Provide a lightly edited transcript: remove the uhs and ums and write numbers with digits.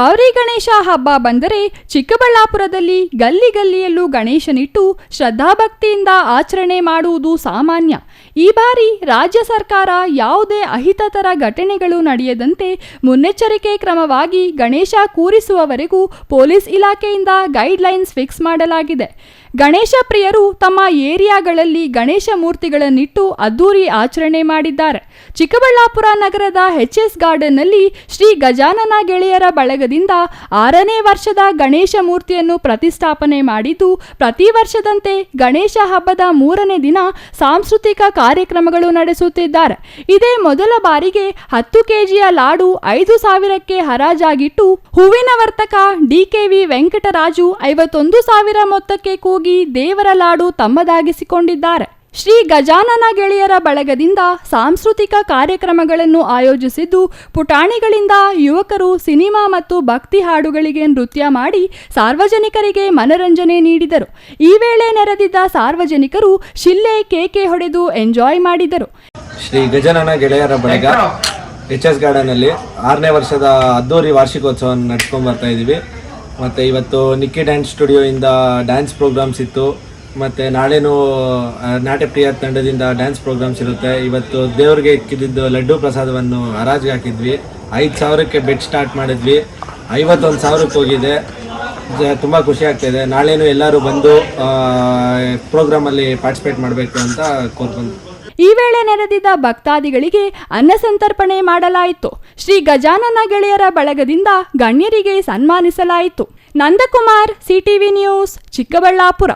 ಗೌರಿ ಗಣೇಶ ಹಬ್ಬ ಬಂದರೆ ಚಿಕ್ಕಬಳ್ಳಾಪುರದಲ್ಲಿ ಗಲ್ಲಿ ಗಲ್ಲಿಯಲ್ಲೂ ಗಣೇಶನಿಟ್ಟು ಶ್ರದ್ಧಾಭಕ್ತಿಯಿಂದ ಆಚರಣೆ ಮಾಡುವುದು ಸಾಮಾನ್ಯ. ಈ ಬಾರಿ ರಾಜ್ಯ ಸರ್ಕಾರ ಯಾವುದೇ ಅಹಿತಕರ ಘಟನೆಗಳು ನಡೆಯದಂತೆ ಮುನ್ನೆಚ್ಚರಿಕೆ ಕ್ರಮವಾಗಿ ಗಣೇಶ ಕೂರಿಸುವವರೆಗೂ ಪೊಲೀಸ್ ಇಲಾಖೆಯಿಂದ ಗೈಡ್ಲೈನ್ಸ್ ಫಿಕ್ಸ್ ಮಾಡಲಾಗಿದೆ. ಗಣೇಶ ಪ್ರಿಯರು ತಮ್ಮ ಏರಿಯಾಗಳಲ್ಲಿ ಗಣೇಶ ಮೂರ್ತಿಗಳನ್ನಿಟ್ಟು ಅದ್ದೂರಿ ಆಚರಣೆ ಮಾಡಿದ್ದಾರೆ. ಚಿಕ್ಕಬಳ್ಳಾಪುರ ನಗರದ ಎಚ್ಎಸ್ ಗಾರ್ಡನ್ನಲ್ಲಿ ಶ್ರೀ ಗಜಾನನ ಗೆಳೆಯರ ಬಳಗದಿಂದ 6ನೇ ವರ್ಷದ ಗಣೇಶ ಮೂರ್ತಿಯನ್ನು ಪ್ರತಿಷ್ಠಾಪನೆ ಮಾಡಿದ್ದು, ಪ್ರತಿ ವರ್ಷದಂತೆ ಗಣೇಶ ಹಬ್ಬದ 3ನೇ ದಿನ ಸಾಂಸ್ಕೃತಿಕ ಕಾರ್ಯಕ್ರಮಗಳು ನಡೆಸುತ್ತಿದ್ದಾರೆ. ಇದೇ ಮೊದಲ ಬಾರಿಗೆ 10 ಕೆಜಿಯ ಲಾಡು 5,000ಕ್ಕೆ ಹರಾಜಾಗಿಟ್ಟು ಹೂವಿನ ವರ್ತಕ ಡಿಕೆವಿ ವೆಂಕಟರಾಜು 51,000 ಮೊತ್ತಕ್ಕೆ ಕೂಗಿ ದೇವರ ಲಾಡು ತಮ್ಮದಾಗಿಸಿಕೊಂಡಿದ್ದಾರೆ. ಶ್ರೀ ಗಜಾನನ ಗೆಳೆಯರ ಬಳಗದಿಂದ ಸಾಂಸ್ಕೃತಿಕ ಕಾರ್ಯಕ್ರಮಗಳನ್ನು ಆಯೋಜಿಸಿದ್ದು, ಪುಟಾಣಿಗಳಿಂದ ಯುವಕರು ಸಿನಿಮಾ ಮತ್ತು ಭಕ್ತಿ ಹಾಡುಗಳಿಗೆ ನೃತ್ಯ ಮಾಡಿ ಸಾರ್ವಜನಿಕರಿಗೆ ಮನರಂಜನೆ ನೀಡಿದರು. ಈ ವೇಳೆ ನೆರೆದಿದ್ದ ಸಾರ್ವಜನಿಕರು ಶಿಲ್ಲೆ ಕೇಕೆ ಹೊಡೆದು ಎಂಜಾಯ್ ಮಾಡಿದರು. ಶ್ರೀ ಗಜಾನನ ಗೆಳೆಯರ ಬಳಗ ಎಚ್ಎಸ್ ಗಾರ್ಡನ್ನಲ್ಲಿ 6ನೇ ವರ್ಷದ ಅದ್ದೂರಿ ವಾರ್ಷಿಕೋತ್ಸವವನ್ನು ನಡೆಸ್ಕೊಂಡು ಬರ್ತಾ ಇದ್ದೀವಿ. ಮತ್ತು ಇವತ್ತು ನಿಕ್ಕಿ ಡ್ಯಾನ್ಸ್ ಸ್ಟುಡಿಯೋಯಿಂದ ಡ್ಯಾನ್ಸ್ ಪ್ರೋಗ್ರಾಮ್ಸ್ ಇತ್ತು. ಮತ್ತು ನಾಳೆನೂ ನಾಟ್ಯಪ್ರಿಯ ತಂಡದಿಂದ ಡ್ಯಾನ್ಸ್ ಪ್ರೋಗ್ರಾಮ್ಸ್ ಇರುತ್ತೆ. ಇವತ್ತು ದೇವರಿಗೆ ಇಕ್ಕಿದ್ದು ಲಡ್ಡು ಪ್ರಸಾದವನ್ನು ಹರಾಜಿಗೆ ಹಾಕಿದ್ವಿ. 5,000ಕ್ಕೆ ಬೆಡ್ ಸ್ಟಾರ್ಟ್ ಮಾಡಿದ್ವಿ. 51,000ಕ್ಕೆ ಹೋಗಿದೆ. ತುಂಬ ಖುಷಿ ಆಗ್ತಾಯಿದೆ. ನಾಳೆನೂ ಎಲ್ಲರೂ ಬಂದು ಪ್ರೋಗ್ರಾಮಲ್ಲಿ ಪಾರ್ಟಿಸಿಪೇಟ್ ಮಾಡಬೇಕು ಅಂತ ಕೋರ್ಕೊಂಡು. ಈ ವೇಳೆ ನೆರೆದಿದ್ದ ಭಕ್ತಾದಿಗಳಿಗೆ ಅನ್ನ ಸಂತರ್ಪಣೆ ಮಾಡಲಾಯಿತು. ಶ್ರೀ ಗಜಾನನ ಗೆಳೆಯರ ಬಳಗದಿಂದ ಗಣ್ಯರಿಗೆ ಸನ್ಮಾನಿಸಲಾಯಿತು. Nandakumar, CTV news, Chikkaballapur.